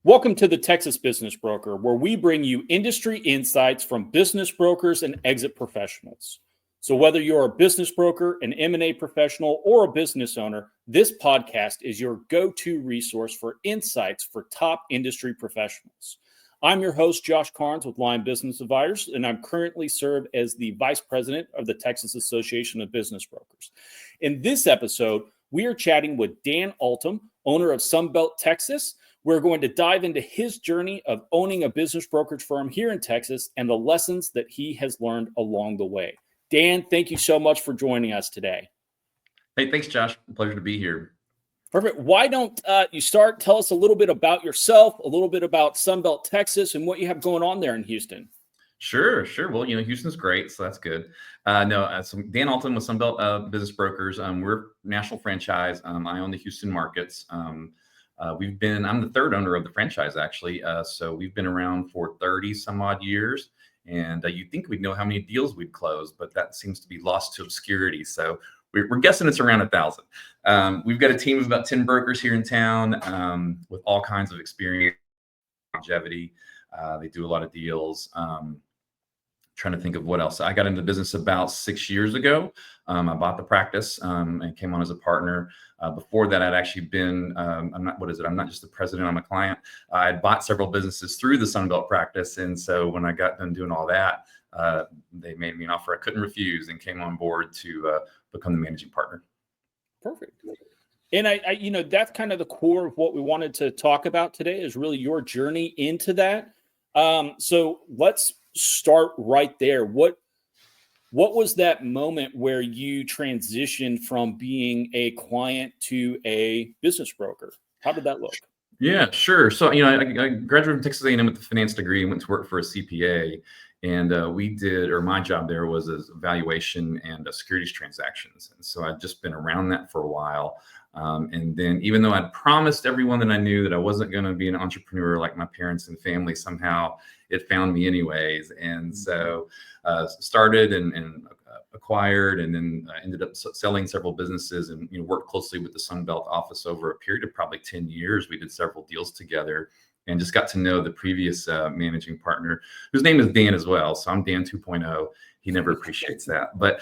Welcome to the Texas Business Broker, where we bring you industry insights from business brokers and exit professionals. So whether you're a business broker, an M&A professional, or a business owner, this podcast is your go-to resource for insights for top industry professionals. I'm your host, Josh Carnes with Line Business Advisors, and I'm currently serve as the Vice President of the Texas Association of Business Brokers. In this episode, we are chatting with Dan Altom, owner of Sunbelt, Texas. We're going to dive into his journey of owning a business brokerage firm here in Texas and the lessons that he has learned along the way. Dan, thank you so much for joining us today. Hey, thanks, Josh. Pleasure to be here. Perfect. Why don't you start? Tell us a little bit about yourself, a little bit about Sunbelt, Texas, and what you have going on there in Houston. Sure. Well, Houston's great, so that's good. So Dan Altom with Sunbelt Business Brokers. We're a national franchise. I own the Houston markets. I'm the third owner of the franchise, actually. So we've been around for 30 some odd years. And you'd think we'd know how many deals we'd closed, but that seems to be lost to obscurity. So we're guessing it's around 1,000. We've got a team of about 10 brokers here in town with all kinds of experience, longevity. They do a lot of deals. Trying to think of what else. I got into business about 6 years ago. I bought the practice and came on as a partner. Before that, I'd actually been, I'm not just the president, I'm a client. I had bought several businesses through the Sunbelt practice. And so when I got done doing all that, they made me an offer I couldn't refuse and came on board to become the managing partner. Perfect. And I that's kind of the core of what we wanted to talk about today is really your journey into that. So let's start right there. What was that moment where you transitioned from being a client to a business broker? How did that look? Yeah, sure. So, I graduated from Texas A&M with a finance degree and went to work for a CPA. And my job there was as valuation and securities transactions. And so I'd just been around that for a while. And then even though I'd promised everyone that I knew that I wasn't going to be an entrepreneur like my parents and family, somehow it found me anyways. And so started and acquired and then ended up selling several businesses and worked closely with the Sunbelt office over a period of probably 10 years. We did several deals together and just got to know the previous managing partner, whose name is Dan as well. So I'm Dan 2.0. He never appreciates that. But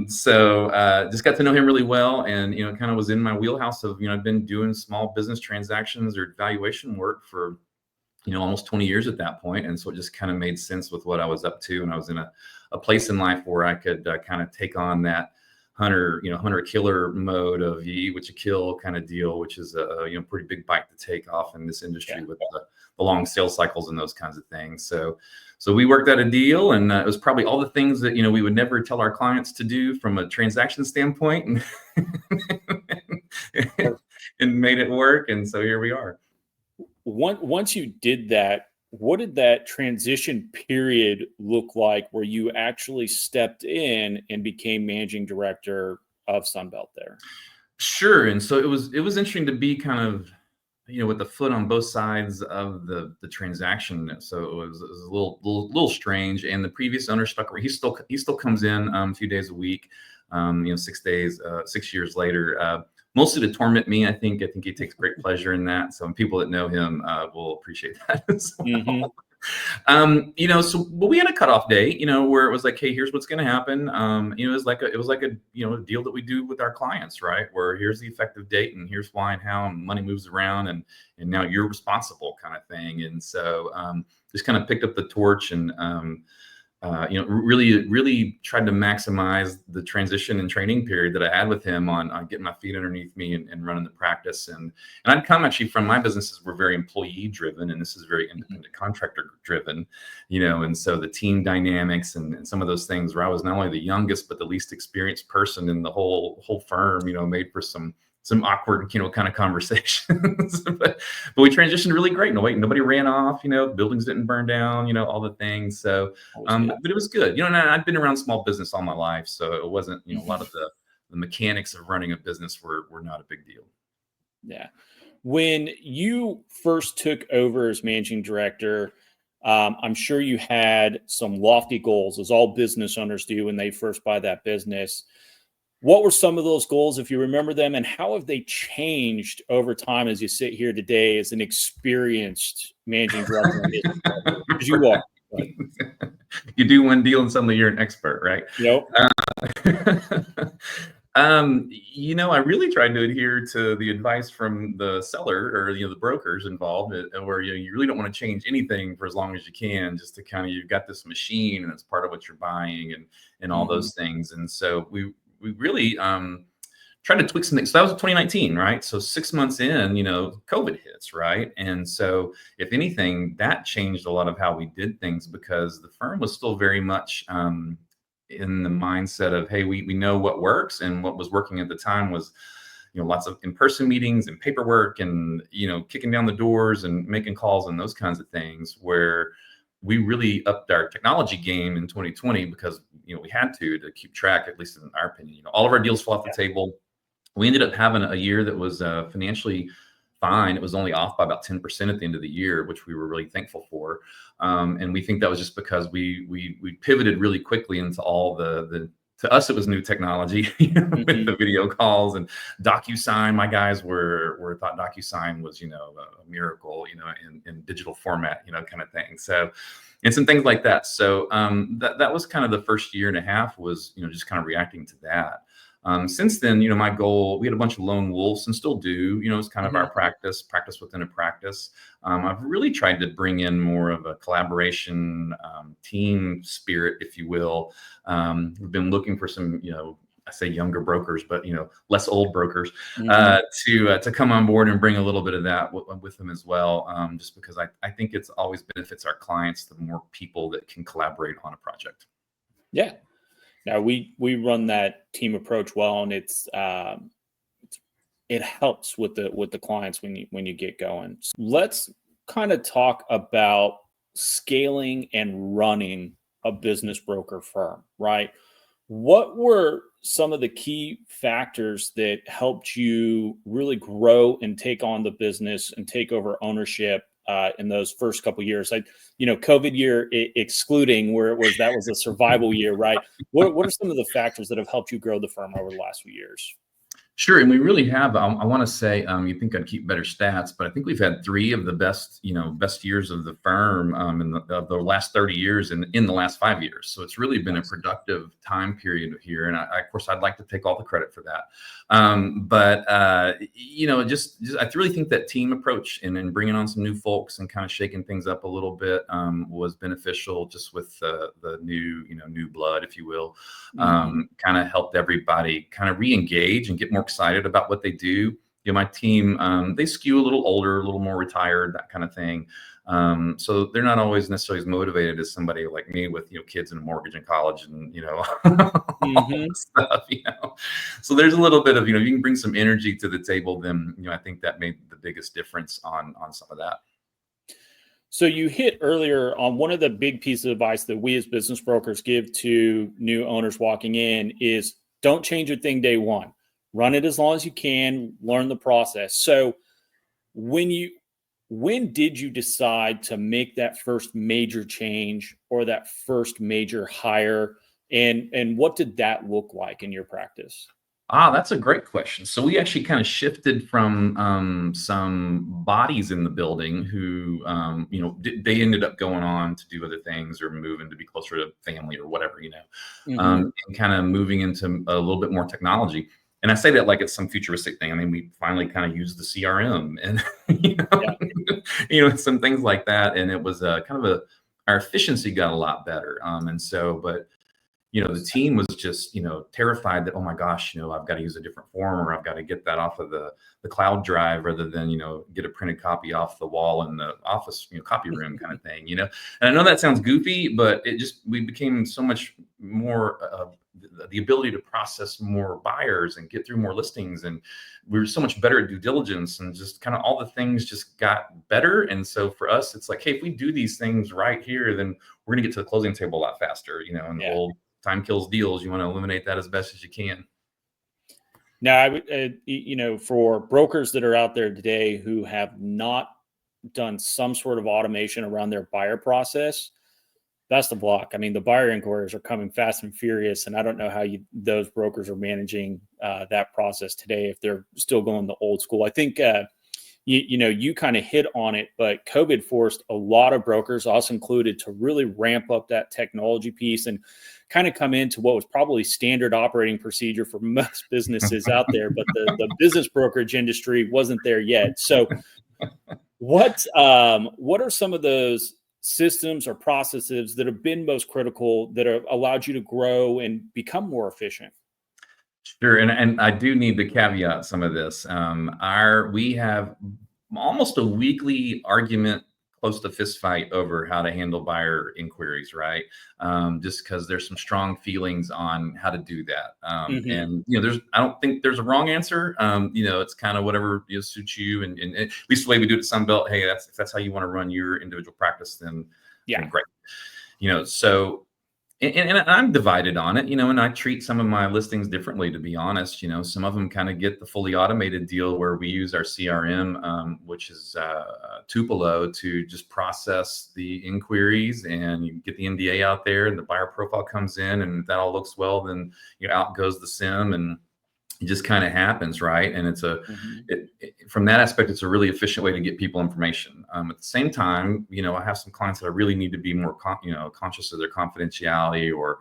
just got to know him really well. And, kind of was in my wheelhouse of, I've been doing small business transactions or valuation work for, almost 20 years at that point. And so it just kind of made sense with what I was up to. And I was in a place in life where I could kind of take on that hunter-killer mode of you eat what you kill kind of deal, which is a pretty big bite to take off in this industry with the long sales cycles and those kinds of things. So we worked out a deal, and it was probably all the things that we would never tell our clients to do from a transaction standpoint, and made it work. And so here we are. Once you did that, what did that transition period look like where you actually stepped in and became managing director of Sunbelt there? Sure. And so it was interesting to be kind of, with the foot on both sides of the transaction. So it was a little strange. And the previous owner stuck around. He still comes in a few days a week, 6 days, 6 years later, mostly to torment me. I think he takes great pleasure in that. So people that know him will appreciate that as well. Mm-hmm. But we had a cutoff date, where it was like, hey, here's what's going to happen. It was like a deal that we do with our clients, right? Where here's the effective date and here's why and how, and money moves around and now you're responsible kind of thing. And so just kind of picked up the torch and really tried to maximize the transition and training period that I had with him on getting my feet underneath me and running the practice. And I'd come actually from my businesses were very employee driven, and this is very independent contractor driven, and so the team dynamics and some of those things where I was not only the youngest, but the least experienced person in the whole firm, made for some awkward, kind of conversations, but we transitioned really great. Nobody ran off, buildings didn't burn down, all the things. So, but it was good. And I've been around small business all my life. So it wasn't, a lot of the mechanics of running a business were not a big deal. Yeah. When you first took over as managing director, I'm sure you had some lofty goals, as all business owners do when they first buy that business. What were some of those goals, if you remember them, and how have they changed over time as you sit here today as an experienced managing director and business broker? Because you are. But, You do one deal and suddenly you're an expert, right? Nope. I really tried to adhere to the advice from the seller or the brokers involved, where you really don't want to change anything for as long as you can, just to kind of, you've got this machine and it's part of what you're buying and all those things. And so we really tried to tweak some things. So that was 2019, right? So 6 months in, COVID hits, right? And so if anything, that changed a lot of how we did things, because the firm was still very much in the mindset of, hey, we know what works, and what was working at the time was, lots of in-person meetings and paperwork and, kicking down the doors and making calls and those kinds of things, where we really upped our technology game in 2020 because, we had to keep track, at least in our opinion. All of our deals fell off the table. We ended up having a year that was financially fine. It was only off by about 10% at the end of the year, which we were really thankful for. And we think that was just because we pivoted really quickly into all the to us, it was new technology with the video calls and DocuSign. My guys were thought DocuSign was, a miracle, in digital format, kind of thing. So, and some things like that. So that was kind of the first year and a half was, just kind of reacting to that. Since then, my goal, we had a bunch of lone wolves and still do, it's kind of our practice within a practice. I've really tried to bring in more of a collaboration, team spirit, if you will. We've been looking for some, I say younger brokers, but, less old brokers, to come on board and bring a little bit of that with them as well. Just because I think it's always benefits our clients, the more people that can collaborate on a project. Yeah. Now we run that team approach well, and it helps with the clients when you get going. So let's kind of talk about scaling and running a business broker firm, right? What were some of the key factors that helped you really grow and take on the business and take over ownership in those first couple of years? COVID year excluding, where that was a survival year, right? What are some of the factors that have helped you grow the firm over the last few years? Sure. And we really have, I want to say, you think I'd keep better stats, but I think we've had 3 of the best years of the firm in the last 30 years and in the last 5 years. So it's really been a productive time period here. And of course, I'd like to take all the credit for that. But I really think that team approach and bringing on some new folks and kind of shaking things up a little bit was beneficial, just with the new blood, if you will. Kind of helped everybody kind of re-engage and get more excited about what they do. My team, they skew a little older, a little more retired, that kind of thing. So they're not always necessarily as motivated as somebody like me with, kids and a mortgage in college and, all this stuff, So there's a little bit of, you can bring some energy to the table, then, I think that made the biggest difference on some of that. So you hit earlier on one of the big pieces of advice that we as business brokers give to new owners walking in is don't change a thing day one. Run it as long as you can, learn the process. So when did you decide to make that first major change or that first major hire? And what did that look like in your practice? That's a great question. So we actually kind of shifted from some bodies in the building who, they ended up going on to do other things or moving to be closer to family or whatever, and kind of moving into a little bit more technology. And I say that like it's some futuristic thing. I mean, we finally kind of used the CRM and, some things like that. And it was our efficiency got a lot better. The team was just, terrified that, oh my gosh, I've got to use a different form, or I've got to get that off of the cloud drive rather than, get a printed copy off the wall in the office, copy room kind of thing, And I know that sounds goofy, but we became so much more the ability to process more buyers and get through more listings. And we were so much better at due diligence, and just kind of all the things just got better. And so for us, it's like, hey, if we do these things right here, then we're going to get to the closing table a lot faster, and the old time kills deals. You want to eliminate that as best as you can. Now, I would, for brokers that are out there today who have not done some sort of automation around their buyer process, best of luck. I mean, the buyer inquiries are coming fast and furious, and I don't know how those brokers are managing that process today if they're still going the old school. I think you kind of hit on it, but COVID forced a lot of brokers, us included, to really ramp up that technology piece and kind of come into what was probably standard operating procedure for most businesses out there, but the business brokerage industry wasn't there yet. So what are some of those systems or processes that have been most critical that have allowed you to grow and become more efficient? Sure, and I do need to caveat some of this. We have almost a weekly argument, close to fist fight, over how to handle buyer inquiries, right? Just because there's some strong feelings on how to do that. And I don't think there's a wrong answer. It's kind of whatever suits you, and at least the way we do it at Sunbelt. Hey, if that's how you want to run your individual practice, then great. So. And I'm divided on it, and I treat some of my listings differently, to be honest. Some of them kind of get the fully automated deal where we use our CRM, which is Tupelo, to just process the inquiries, and you get the NDA out there and the buyer profile comes in, and if that all looks well, then out goes the SIM, and it just kind of happens, right? And it's from that aspect, it's a really efficient way to get people information. At the same time, I have some clients that I really need to be more, conscious of their confidentiality, or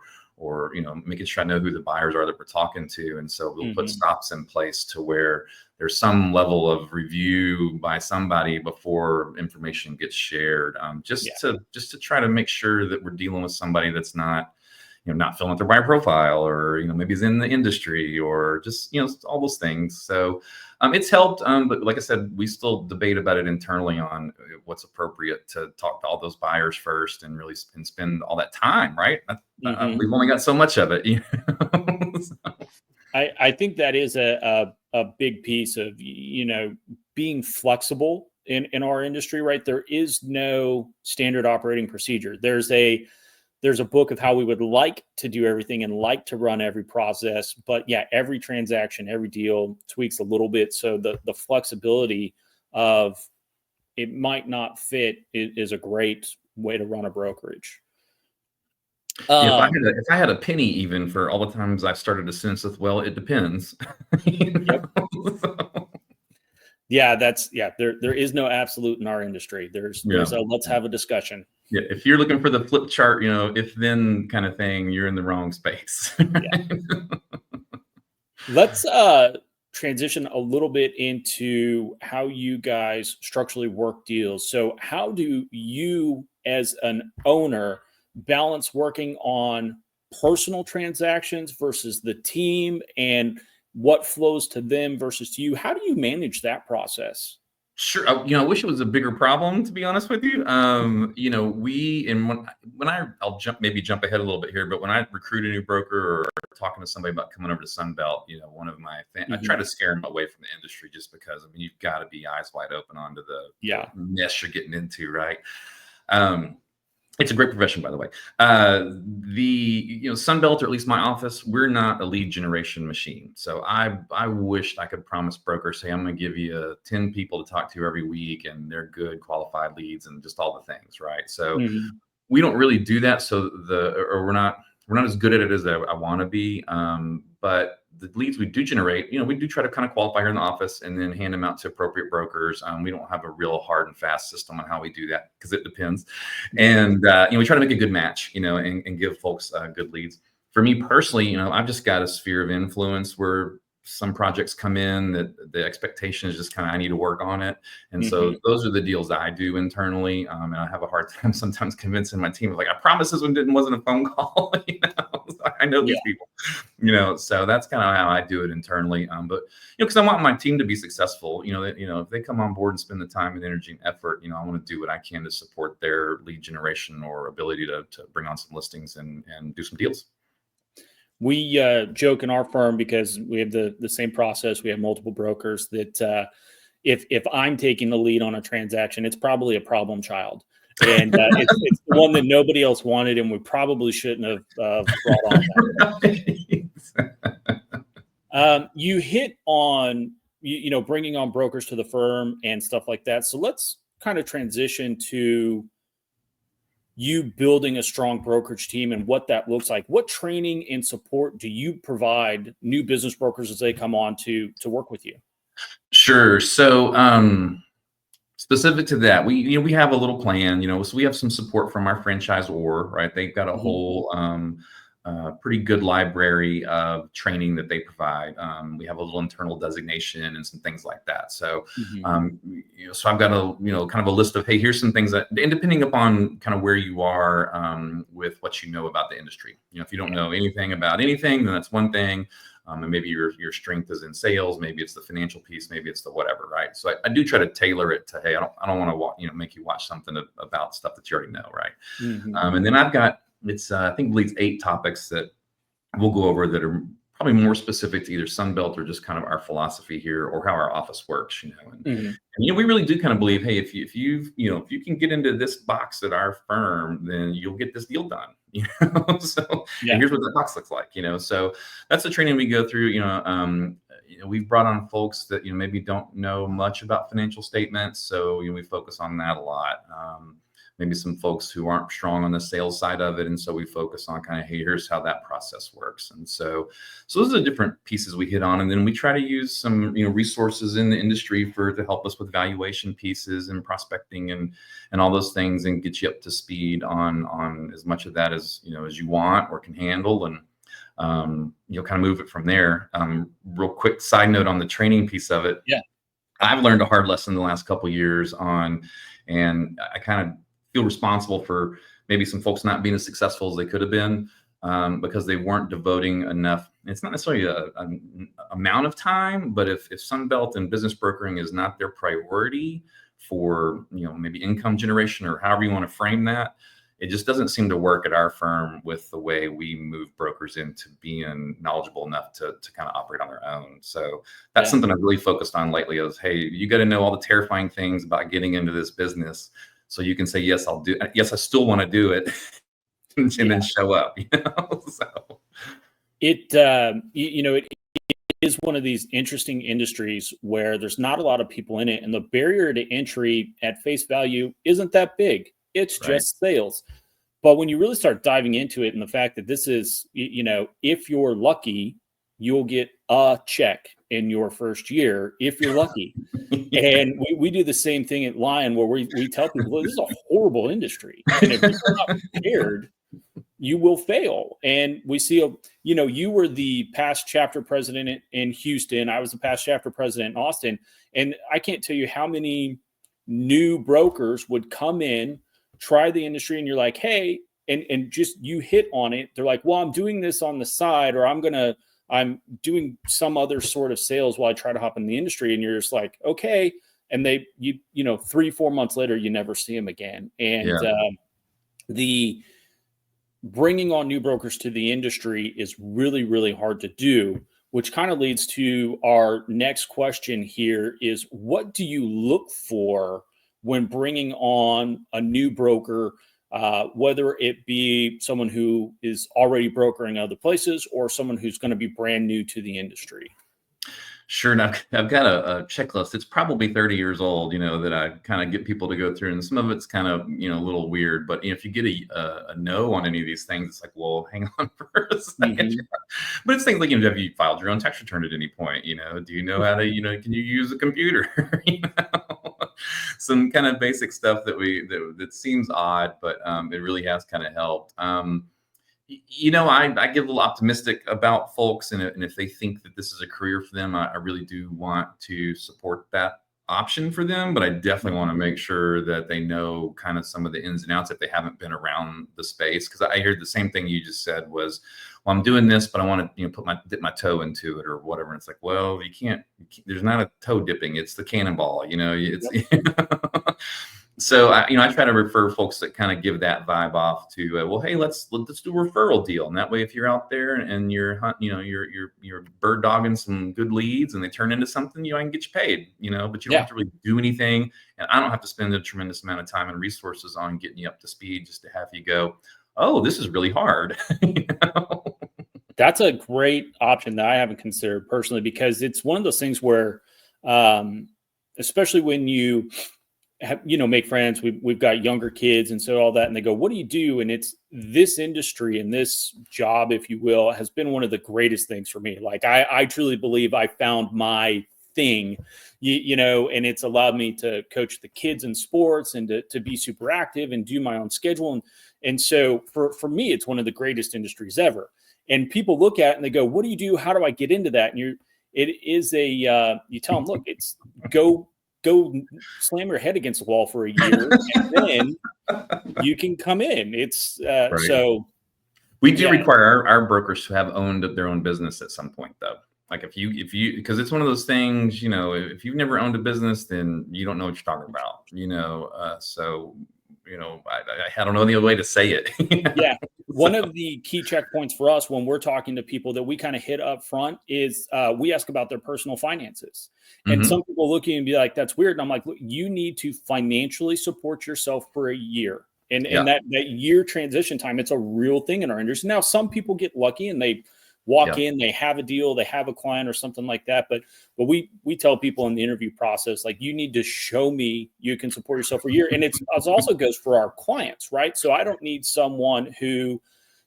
making sure I know who the buyers are that we're talking to. And so we'll put stops in place to where there's some level of review by somebody before information gets shared, just to try to make sure that we're dealing with somebody that's not filling out their buyer profile, or, maybe is in the industry, or just, all those things. So it's helped. But like I said, we still debate about it internally on what's appropriate to talk to all those buyers first and really spend all that time, right? We've only got so much of it. So. I think that is a big piece of, being flexible in our industry, right? There is no standard operating procedure. There's a book of how we would like to do everything and like to run every process. But every transaction, every deal tweaks a little bit. So the flexibility of it might not fit is a great way to run a brokerage. If I had a penny even for all the times I've started a sentence with, well, it depends. There is no absolute in our industry. There's a let's have a discussion. Yeah, if you're looking for the flip chart, if then kind of thing, you're in the wrong space. Let's transition a little bit into how you guys structurally work deals. So how do you, as an owner, balance working on personal transactions versus the team, and what flows to them versus to you? How do you manage that process? Sure. I wish it was a bigger problem, to be honest with you. I'll jump ahead a little bit here, but when I recruit a new broker or talking to somebody about coming over to Sunbelt, one of my I try to scare them away from the industry, just because, you've got to be eyes wide open onto the mess you're getting into, right? It's a great profession, by the way. Sunbelt, or at least my office, we're not a lead generation machine. So I wished I could promise brokers, hey, I'm going to give you 10 people to talk to every week, and they're good, qualified leads, and just all the things, right? So we don't really do that. So we're not as good at it as I want to be. But the leads we do generate, we do try to kind of qualify here in the office and then hand them out to appropriate brokers. We don't have a real hard and fast system on how we do that, because it depends. And, we try to make a good match, and give folks good leads. For me personally, I've just got a sphere of influence where some projects come in that the expectation is just kind of, I need to work on it. And so those are the deals that I do internally. And I have a hard time sometimes convincing my team, like, I promise this one wasn't a phone call. I know these people, so that's kind of how I do it internally. But, because I want my team to be successful, if they come on board and spend the time and energy and effort, I want to do what I can to support their lead generation or ability to bring on some listings and do some deals. We joke in our firm, because we have the same process. We have multiple brokers, that if I'm taking the lead on a transaction, it's probably a problem child. And it's the one that nobody else wanted, and we probably shouldn't have brought on. You hit on, bringing on brokers to the firm and stuff like that. So let's kind of transition to you building a strong brokerage team and what that looks like. What training and support do you provide new business brokers as they come on to work with you? Sure. So, specific to that, we have a little plan, so we have some support from our franchisor, right? They've got a whole pretty good library of training that they provide. We have a little internal designation and some things like that. So, so I've got kind of a list of, hey, here's some things that, and depending upon kind of where you are with what you know about the industry. If you don't know anything about anything, then that's one thing. And maybe your strength is in sales, maybe it's the financial piece, maybe it's the whatever, right? So I do try to tailor it to, hey, I don't want to make you watch something about stuff that you already know, right? And then I've got I think it's 8 topics that we'll go over that are probably more specific to either Sunbelt or just kind of our philosophy here or how our office works, and we really do kind of believe, hey, if you can get into this box at our firm, then you'll get this deal done. So and here's what that box looks like. So that's the training we go through. We've brought on folks that maybe don't know much about financial statements, so we focus on that a lot. Maybe some folks who aren't strong on the sales side of it, and so we focus on kind of, hey, here's how that process works. And so those are the different pieces we hit on, and then we try to use some resources in the industry to help us with valuation pieces and prospecting and all those things, and get you up to speed on as much of that as as you want or can handle, and kind of move it from there. Real quick side note on the training piece of it. Yeah, I've learned a hard lesson the last couple of years and I kind of feel responsible for maybe some folks not being as successful as they could have been because they weren't devoting enough. It's not necessarily an amount of time, but if Sunbelt and business brokering is not their priority for maybe income generation or however you want to frame that, it just doesn't seem to work at our firm with the way we move brokers into being knowledgeable enough to kind of operate on their own. So that's something I've really focused on lately is, hey, you got to know all the terrifying things about getting into this business so you can say, yes, I'll do. Yes, I still want to do it, and then show up. So it is one of these interesting industries where there's not a lot of people in it, and the barrier to entry at face value isn't that big. It's just sales. But when you really start diving into it, and the fact that this is, if you're lucky, you'll get a check in your first year if you're lucky. And we do the same thing at Lion, where we tell people, well, this is a horrible industry, and if you're not prepared, you will fail. And we see, you were the past chapter president in Houston. I was the past chapter president in Austin. And I can't tell you how many new brokers would come in, try the industry, and you're like, hey, and just you hit on it. They're like, well, I'm doing this on the side, or I'm doing some other sort of sales while I try to hop in the industry. And you're just like, okay. And 3-4 months later, you never see them again. And the bringing on new brokers to the industry is really, really hard to do, which kind of leads to our next question here is, what do you look for when bringing on a new broker, whether it be someone who is already brokering other places or someone who's going to be brand new to the industry? Sure. Now I've got a checklist. It's probably 30 years old, that I kind of get people to go through, and some of it's kind of, a little weird, but if you get a no on any of these things, it's like, well, hang on for a second. But it's things like, have you filed your own tax return at any point? Do you know how to, can you use a computer? Some kind of basic stuff that seems odd, but it really has kind of helped. I get a little optimistic about folks, and if they think that this is a career for them, I really do want to support that option for them. But I definitely want to make sure that they know kind of some of the ins and outs if they haven't been around the space. Because I heard the same thing you just said was, well, I'm doing this, but I want to dip my toe into it or whatever. And it's like, well, you can't. There's not a toe dipping; it's the cannonball. It's. So I try to refer folks that kind of give that vibe off to, well, hey, let's do a referral deal, and that way, if you're out there and you're bird dogging some good leads, and they turn into something, I can get you paid, but you don't have to really do anything, and I don't have to spend a tremendous amount of time and resources on getting you up to speed just to have you go, oh, this is really hard. That's a great option that I haven't considered personally, because it's one of those things where, especially when you make friends. We've got younger kids and so all that. And they go, what do you do? And it's this industry and this job, if you will, has been one of the greatest things for me. Like I truly believe I found my thing, and it's allowed me to coach the kids in sports and to be super active and do my own schedule. And so for me, it's one of the greatest industries ever. And people look at it and they go, what do you do? How do I get into that? And you tell them, look, it's go slam your head against the wall for a year and then you can come in. It's right. So we do require our brokers to have owned their own business at some point, though. Like if you, because it's one of those things, if you've never owned a business, then you don't know what you're talking about, I don't know any other way to say it. Yeah. One of the key checkpoints for us when we're talking to people that we kind of hit up front is we ask about their personal finances. And some people look at you and be like, that's weird. And I'm like, look, you need to financially support yourself for a year. And that year transition time, it's a real thing in our industry. Now, some people get lucky and they walk in, they have a deal, they have a client or something like that. But we tell people in the interview process, like, you need to show me you can support yourself for a year. And it also goes for our clients, right? So I don't need someone who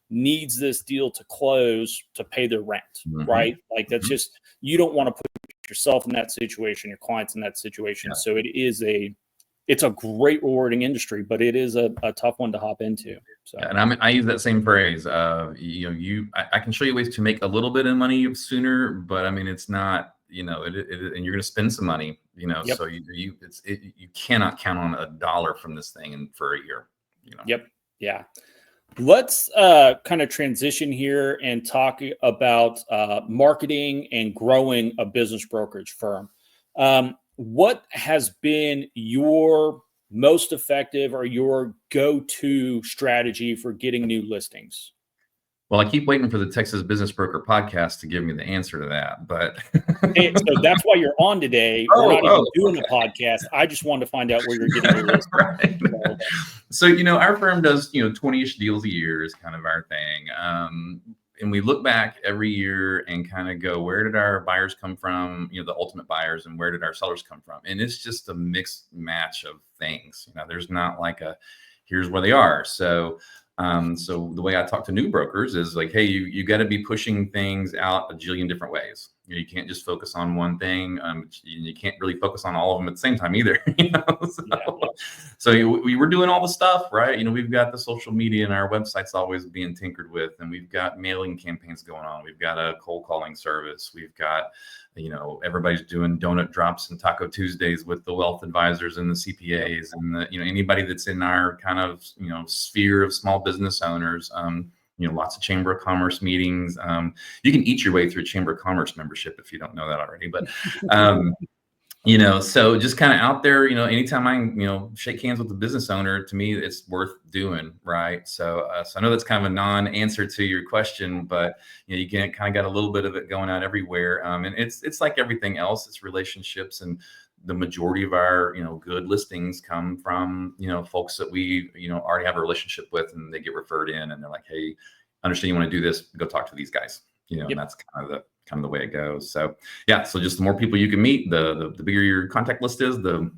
needs this deal to close to pay their rent, right? Like that's just, you don't want to put yourself in that situation, your clients in that situation. So it's a great rewarding industry, but it is a tough one to hop into. So, and I use that same phrase. I can show you ways to make a little bit of money sooner, but I mean, it's not, and you're going to spend some money, so you cannot count on $1 from this thing for a year. Yep. Yeah. Let's kind of transition here and talk about marketing and growing a business brokerage firm. What has been your most effective or your go-to strategy for getting new listings? Well, I keep waiting for the Texas Business Broker podcast to give me the answer to that, but so that's why you're on today. We're not even doing a podcast. I just wanted to find out where you're getting your listings. Right. So, our firm does, 20-ish deals a year is kind of our thing. And we look back every year and kind of go, where did our buyers come from? The ultimate buyers, and where did our sellers come from? And it's just a mixed match of things. There's not like here's where they are. So the way I talk to new brokers is like, hey, you got to be pushing things out a jillion different ways. You can't just focus on one thing. You can't really focus on all of them at the same time either. So we were doing all the stuff, right? We've got the social media and our website's always being tinkered with, and we've got mailing campaigns going on. We've got a cold calling service. We've got, everybody's doing donut drops and Taco Tuesdays with the wealth advisors and the CPAs and anybody that's in our kind of, sphere of small business owners. Lots of Chamber of Commerce meetings. You can eat your way through Chamber of Commerce membership if you don't know that already. But, so just kind of out there, anytime I, shake hands with the business owner, to me, it's worth doing. Right. So I know that's kind of a non-answer to your question, but, you kind of got a little bit of it going on everywhere. And it's like everything else, it's relationships, and the majority of our, good listings come from, folks that we, already have a relationship with, and they get referred in, and they're like, hey, understand you want to do this, go talk to these guys, and that's kind of the way it goes. So so just the more people you can meet, the bigger your contact list is, the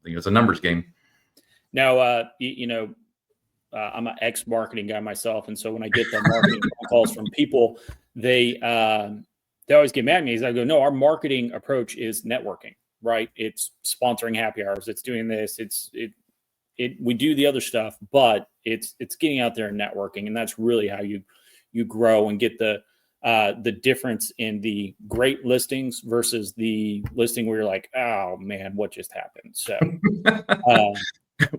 it's a numbers game. Now, I'm an ex-marketing guy myself, and so when I get the marketing calls from people, they always get mad at me. I go, no, our marketing approach is networking. Right. It's sponsoring happy hours. It's doing this. We do the other stuff, but it's getting out there and networking. And that's really how you grow and get the difference in the great listings versus the listing where you're like, oh man, what just happened? So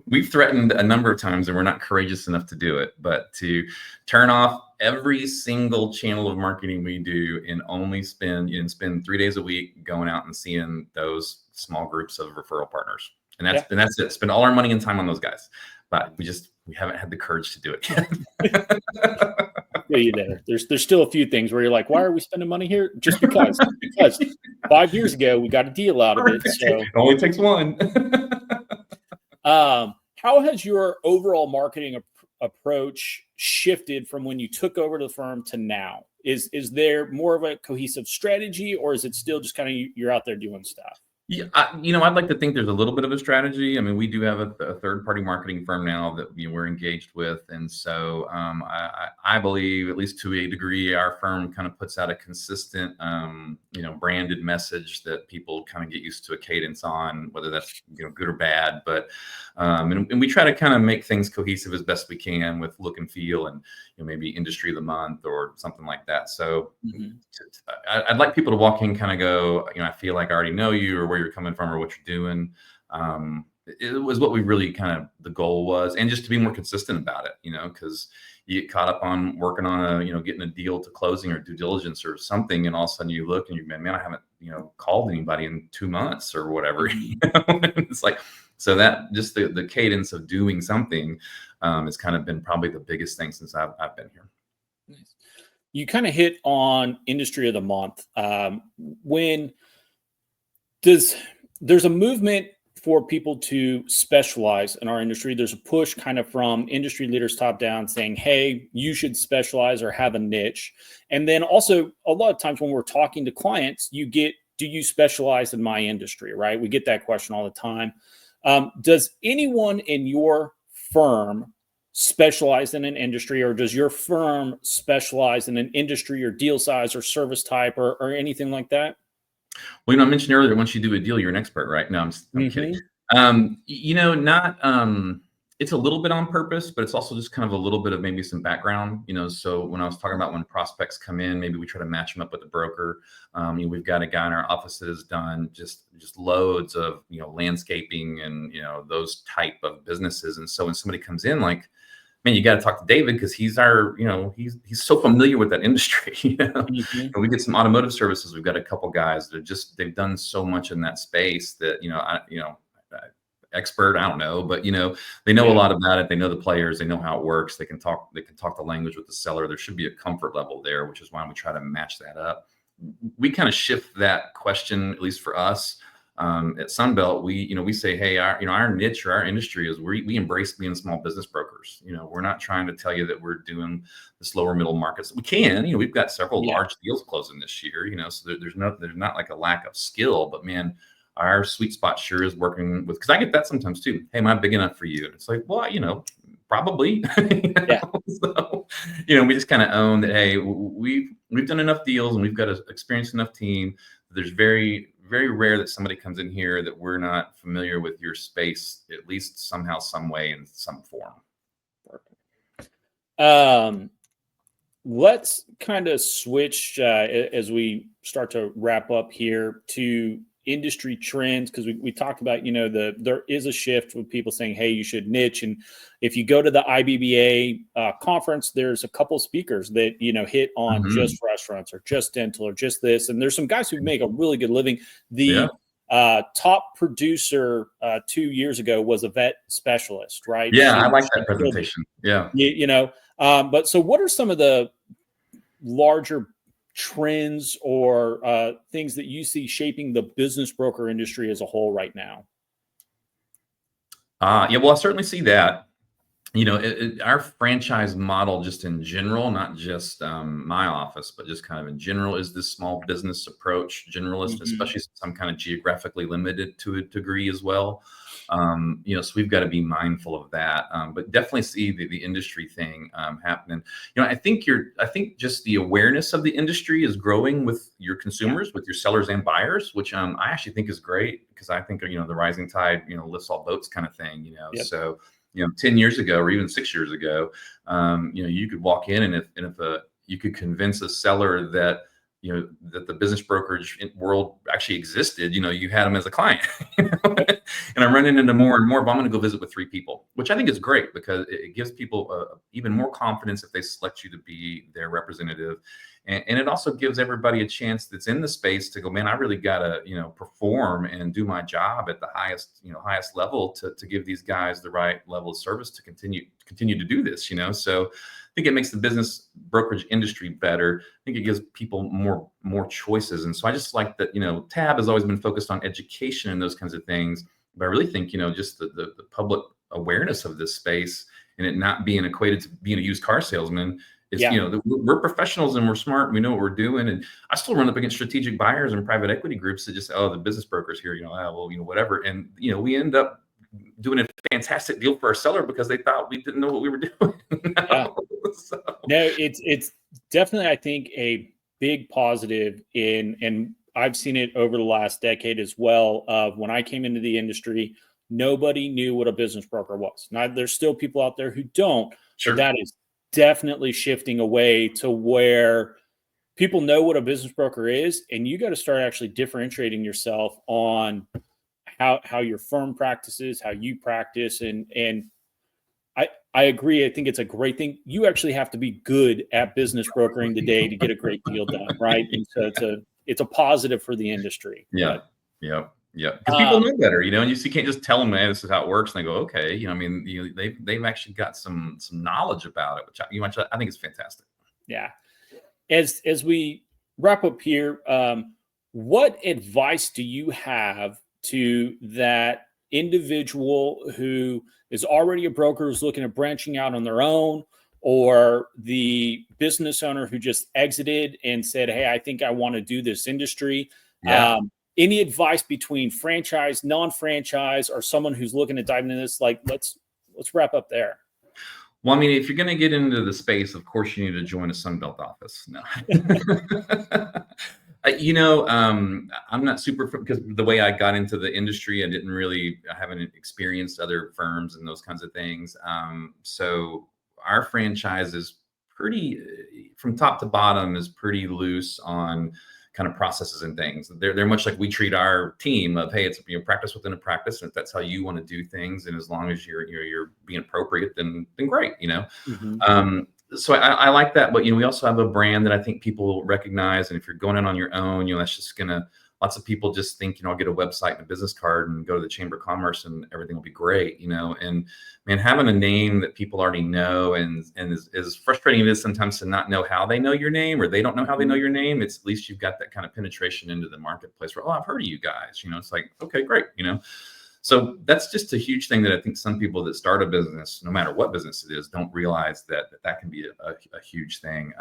we've threatened a number of times, and we're not courageous enough to do it, but to turn off every single channel of marketing we do and only spend 3 days a week going out and seeing those small groups of referral partners. And that's it. Spend all our money and time on those guys. But we haven't had the courage to do it yet. There's still a few things where you're like, why are we spending money here? Just because 5 years ago we got a deal out of it. So it only takes one. How has your overall marketing approach shifted from when you took over the firm to now? Is there more of a cohesive strategy, or is it still just kind of you're out there doing stuff? Yeah, I'd like to think there's a little bit of a strategy. I mean, we do have a third-party marketing firm now that we're engaged with, and so I believe, at least to a degree, our firm kind of puts out a consistent, branded message that people kind of get used to a cadence on, whether that's good or bad. But and we try to kind of make things cohesive as best we can with look and feel, and maybe industry of the month or something like that. So Mhm. I'd like people to walk in, kind of go, I feel like I already know you, or where you're coming from, or what you're doing. It was what we really kind of, the goal was, and just to be more consistent about it, because you get caught up on working on getting a deal to closing or due diligence or something, and all of a sudden you look and man, I haven't, called anybody in 2 months or whatever. Mhm. It's like, so that just the cadence of doing something has kind of been probably the biggest thing since I've been here. Nice. You kind of hit on industry of the month. When does there's a movement for people to specialize in our industry? There's a push kind of from industry leaders top down saying, hey, you should specialize or have a niche. And then also a lot of times when we're talking to clients, you get, do you specialize in my industry, right? We get that question all the time. Does anyone in your firm specialize in an industry, or does your firm specialize in an industry or deal size or service type or anything like that? Well, I mentioned earlier, once you do a deal, you're an expert, right? No, I'm kidding. Hmm. Not. It's a little bit on purpose, but it's also just kind of a little bit of maybe some background. So when I was talking about when prospects come in, maybe we try to match them up with a broker. We've got a guy in our office that has done just loads of landscaping and those type of businesses. And so when somebody comes in, like, man, you got to talk to David, because he's our, he's so familiar with that industry. Hmm. And we get some automotive services. We've got a couple guys that they've done so much in that space that, expert, I don't know, but they know a Yeah. lot about it. They know the players, they know how it works. They can talk the language with the seller. There should be a comfort level there, which is why we try to match that up. We kind of shift that question, at least for us. At Sunbelt, we say, hey, our niche or our industry is we embrace being small business brokers. We're not trying to tell you that we're doing the slower middle markets. We can, we've got several Yeah. large deals closing this year. So there's not like a lack of skill, but man, our sweet spot sure is working with, because I get that sometimes too. Hey, am I big enough for you? And it's like, well, probably. Yeah. So, we just kind of own that. Hey, we've done enough deals and we've got an experienced enough team. There's very, very rare that somebody comes in here that we're not familiar with your space, at least somehow, some way, in some form. Let's kind of switch as we start to wrap up here to industry trends, because we talked about there is a shift with people saying, hey, you should niche. And if you go to the IBBA conference, there's a couple speakers that hit on just restaurants or just dental or just this, and there's some guys who make a really good living. The top producer 2 years ago was a vet specialist, right? Yeah, I like that presentation. Yeah. But so what are some of the larger trends or things that you see shaping the business broker industry as a whole right now? Yeah, well, I certainly see that. Our franchise model, just in general, not just my office, but just kind of in general, is this small business approach, generalist, especially since I'm kind of geographically limited to a degree as well. So we've got to be mindful of that, but definitely see the industry thing happening. I think just the awareness of the industry is growing with your consumers, with your sellers and buyers, which I actually think is great, because I think the rising tide lifts all boats kind of thing. Yep. So 10 years ago or even 6 years ago, you could walk in, and if you could convince a seller that that the business brokerage world actually existed, you had them as a client. And I'm running into more and more, but I'm going to go visit with 3 people, which I think is great, because it gives people even more confidence if they select you to be their representative. And it also gives everybody a chance that's in the space to go, man, I really got to, perform and do my job at the highest level to give these guys the right level of service to continue to do this, So I think it makes the business brokerage industry better. I think it gives people more choices. And so I just like that, TAB has always been focused on education and those kinds of things. But I really think, just the public awareness of this space, and it not being equated to being a used car salesman, It's, we're professionals and we're smart. And we know what we're doing. And I still run up against strategic buyers and private equity groups that just, oh, the business brokers here, whatever. And, we end up doing a fantastic deal for our seller because they thought we didn't know what we were doing. Yeah. So. No, it's definitely, I think, a big positive and I've seen it over the last decade as well. When I came into the industry, nobody knew what a business broker was. Now, there's still people out there who don't. Sure. But that is definitely shifting away to where people know what a business broker is, and you got to start actually differentiating yourself on how your firm practices, how you practice, and I agree. I think it's a great thing. You actually have to be good at business brokering today to get a great deal done, right? And so it's a positive for the industry. Yeah. Yeah. Yeah. Because people know better, and you can't just tell them, hey, this is how it works. And they go, okay. They've actually got some knowledge about it, which I think is fantastic. Yeah. As we wrap up here, what advice do you have to that individual who is already a broker who's looking at branching out on their own, or the business owner who just exited and said, hey, I think I want to do this industry? Yeah. Any advice between franchise, non-franchise, or someone who's looking at diving into this? Like, let's wrap up there. Well, I mean, if you're going to get into the space, of course, you need to join a Sunbelt office. No. I'm not super, because the way I got into the industry, I haven't experienced other firms and those kinds of things. So our franchise is pretty, from top to bottom, is pretty loose on kind of processes and things. They're much like we treat our team of, hey, it's practice within a practice, and if that's how you want to do things, and as long as you're being appropriate, then great, Mm-hmm. So I like that, but we also have a brand that I think people recognize, and if you're going in on your own, that's just lots of people just think, I'll get a website and a business card and go to the Chamber of Commerce and everything will be great, and man, having a name that people already know, and as frustrating it is sometimes to not know how they know your name, or they don't know how they know your name, it's at least you've got that kind of penetration into the marketplace where, oh, I've heard of you guys, it's like, okay, great, So that's just a huge thing that I think some people that start a business, no matter what business it is, don't realize that can be a huge thing.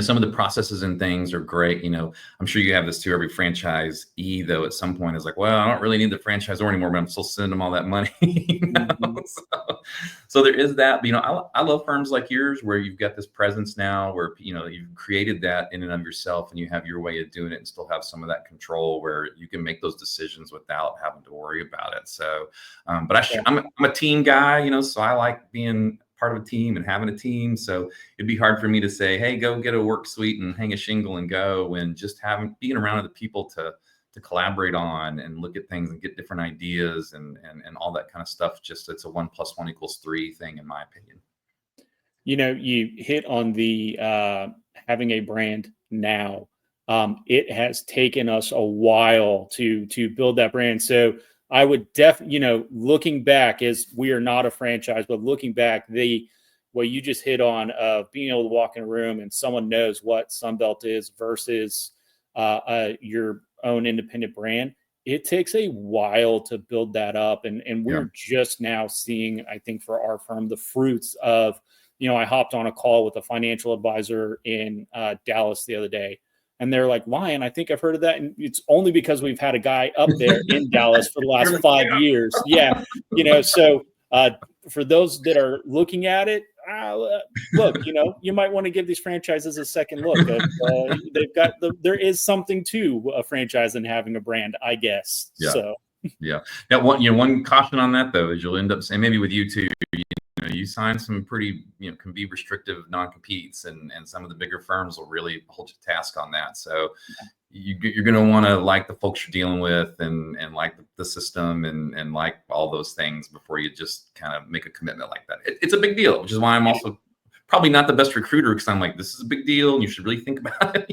Some of the processes and things are great. I'm sure you have this too. Every franchisee, though, at some point is like, well, I don't really need the franchisor anymore, but I'm still sending them all that money. Mm-hmm. So there is that. I love firms like yours where you've got this presence now, where you've created that in and of yourself, and you have your way of doing it, and still have some of that control where you can make those decisions without having to worry about it. So, but I'm a team guy, so I like being part of a team and having a team. So it'd be hard for me to say, hey, go get a work suite and hang a shingle and go, when just being around other people to collaborate on and look at things and get different ideas and all that kind of stuff. Just, it's a 1 + 1 = 3 thing, in my opinion. You hit on the having a brand now. It has taken us a while to build that brand. So I would looking back, as we are not a franchise, but looking back, what you just hit on of being able to walk in a room and someone knows what Sunbelt is versus your own independent brand, it takes a while to build that up. And we're just now seeing, I think, for our firm, the fruits of, I hopped on a call with a financial advisor in Dallas the other day. And they're like, Lion, I think I've heard of that. And it's only because we've had a guy up there in Dallas for the last 5 years. Yeah. So for those that are looking at it, look, you might want to give these franchises a second look. There is something to a franchise and having a brand, I guess. Yeah. So. Yeah. Now, one caution on that, though, is you'll end up saying, maybe with you too, you sign some pretty, can be restrictive non-competes, and some of the bigger firms will really hold you to task on that. So you're going to want to like the folks you're dealing with, and like the system, and like all those things before you just kind of make a commitment like that. It's a big deal, which is why I'm also probably not the best recruiter, because I'm like, this is a big deal and you should really think about it.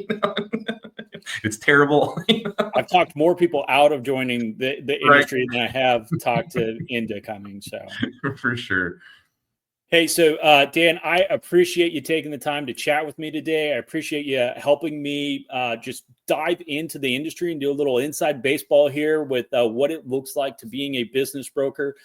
It's terrible. I've talked more people out of joining the industry than I have talked to into coming. So for sure. Hey, so Dan, I appreciate you taking the time to chat with me today. I appreciate you helping me just dive into the industry and do a little inside baseball here with what it looks like to being a business broker,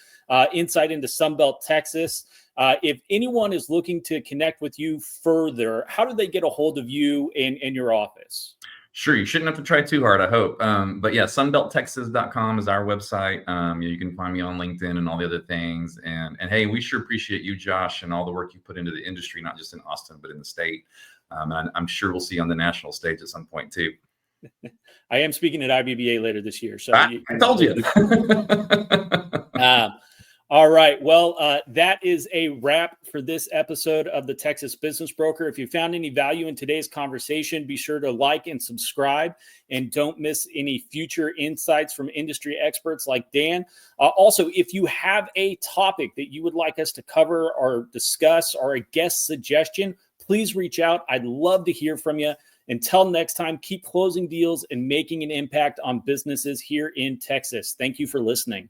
insight into Sunbelt, Texas. If anyone is looking to connect with you further, how do they get a hold of you in your office? Sure, you shouldn't have to try too hard, I hope. But yeah, sunbelttexas.com is our website. You can find me on LinkedIn and all the other things. And hey, we sure appreciate you, Josh, and all the work you put into the industry, not just in Austin, but in the state. And I'm sure we'll see you on the national stage at some point too. I am speaking at IBBA later this year. So I told you. All right. Well, that is a wrap for this episode of the Texas Business Broker. If you found any value in today's conversation, be sure to like and subscribe, and don't miss any future insights from industry experts like Dan. Also, if you have a topic that you would like us to cover or discuss, or a guest suggestion, please reach out. I'd love to hear from you. Until next time, keep closing deals and making an impact on businesses here in Texas. Thank you for listening.